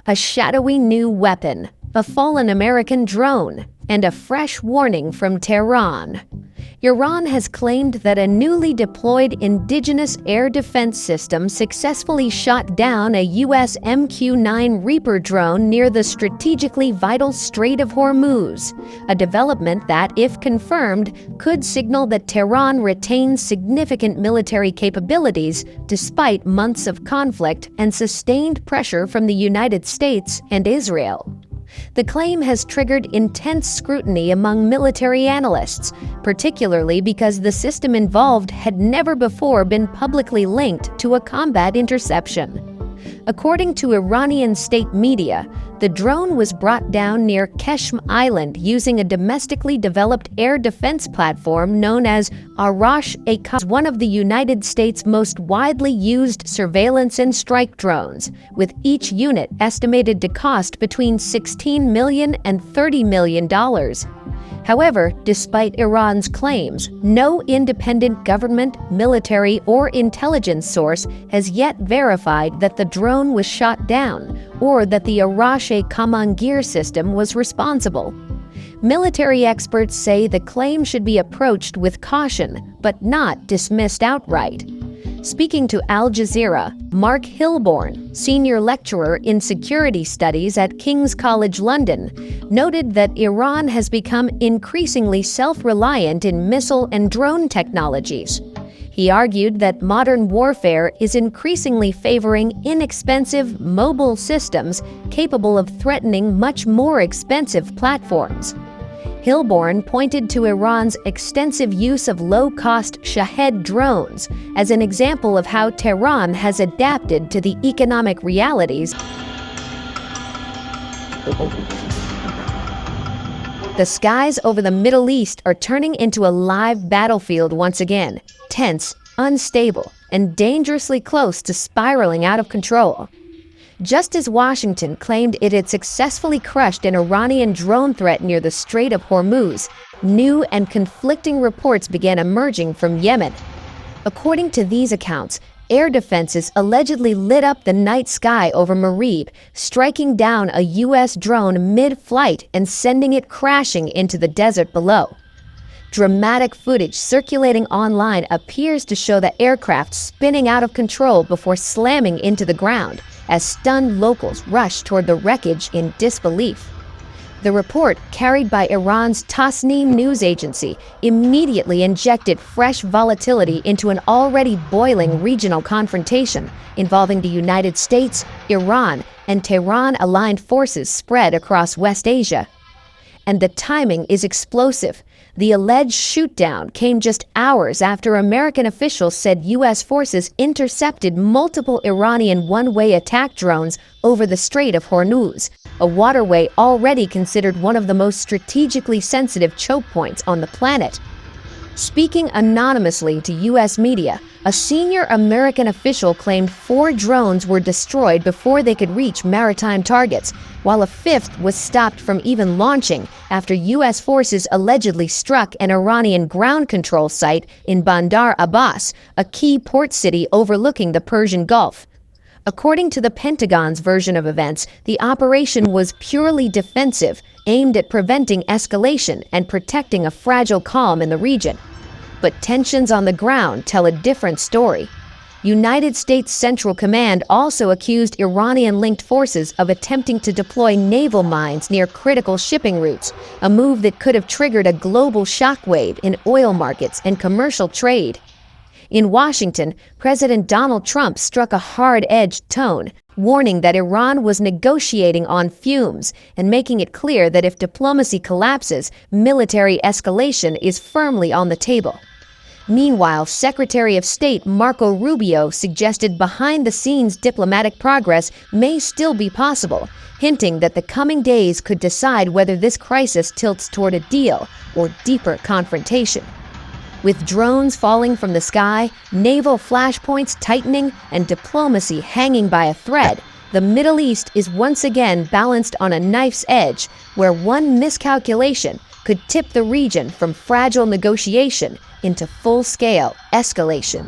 A shadowy new weapon, a fallen American drone, and a fresh warning from Tehran. Iran has claimed that a newly deployed indigenous air defense system successfully shot down a U.S. MQ-9 Reaper drone near the strategically vital Strait of Hormuz, a development that, if confirmed, could signal that Tehran retains significant military capabilities despite months of conflict and sustained pressure from the United States and Israel. The claim has triggered intense scrutiny among military analysts, particularly because the system involved had never before been publicly linked to a combat interception. According to Iranian state media, the drone was brought down near Keshm Island using a domestically developed air defense platform known as Arash, one of the United States' most widely used surveillance and strike drones, with each unit estimated to cost between $16 million and $30 million. However, despite Iran's claims, no independent government, military, or intelligence source has yet verified that the drone was shot down or that the Arash Kamangir system was responsible. Military experts say the claim should be approached with caution, but not dismissed outright. Speaking to Al Jazeera, Mark Hilborn, senior lecturer in security studies at King's College London, noted that Iran has become increasingly self-reliant in missile and drone technologies. He argued that modern warfare is increasingly favoring inexpensive, mobile systems capable of threatening much more expensive platforms. Hilborn pointed to Iran's extensive use of low-cost Shahed drones as an example of how Tehran has adapted to the economic realities. The skies over the Middle East are turning into a live battlefield once again, tense, unstable, and dangerously close to spiraling out of control. Just as Washington claimed it had successfully crushed an Iranian drone threat near the Strait of Hormuz, new and conflicting reports began emerging from Yemen. According to these accounts, air defenses allegedly lit up the night sky over Marib, striking down a U.S. drone mid-flight and sending it crashing into the desert below. Dramatic footage circulating online appears to show the aircraft spinning out of control before slamming into the ground, as stunned locals rushed toward the wreckage in disbelief. The report, carried by Iran's Tasnim news agency, immediately injected fresh volatility into an already boiling regional confrontation involving the United States, Iran, and Tehran-aligned forces spread across West Asia. And the timing is explosive. The alleged shoot-down came just hours after American officials said U.S. forces intercepted multiple Iranian one-way attack drones over the Strait of Hormuz, a waterway already considered one of the most strategically sensitive choke points on the planet. Speaking anonymously to U.S. media, a senior American official claimed 4 drones were destroyed before they could reach maritime targets, while a 5th was stopped from even launching after U.S. forces allegedly struck an Iranian ground control site in Bandar Abbas, a key port city overlooking the Persian Gulf. According to the Pentagon's version of events, the operation was purely defensive, aimed at preventing escalation and protecting a fragile calm in the region. But tensions on the ground tell a different story. United States Central Command also accused Iranian-linked forces of attempting to deploy naval mines near critical shipping routes, a move that could have triggered a global shockwave in oil markets and commercial trade. In Washington, President Donald Trump struck a hard-edged tone, warning that Iran was negotiating on fumes and making it clear that if diplomacy collapses, military escalation is firmly on the table. Meanwhile, Secretary of State Marco Rubio suggested behind-the-scenes diplomatic progress may still be possible, hinting that the coming days could decide whether this crisis tilts toward a deal or deeper confrontation. With drones falling from the sky, naval flashpoints tightening, and diplomacy hanging by a thread, the Middle East is once again balanced on a knife's edge, where one miscalculation could tip the region from fragile negotiation into full-scale escalation.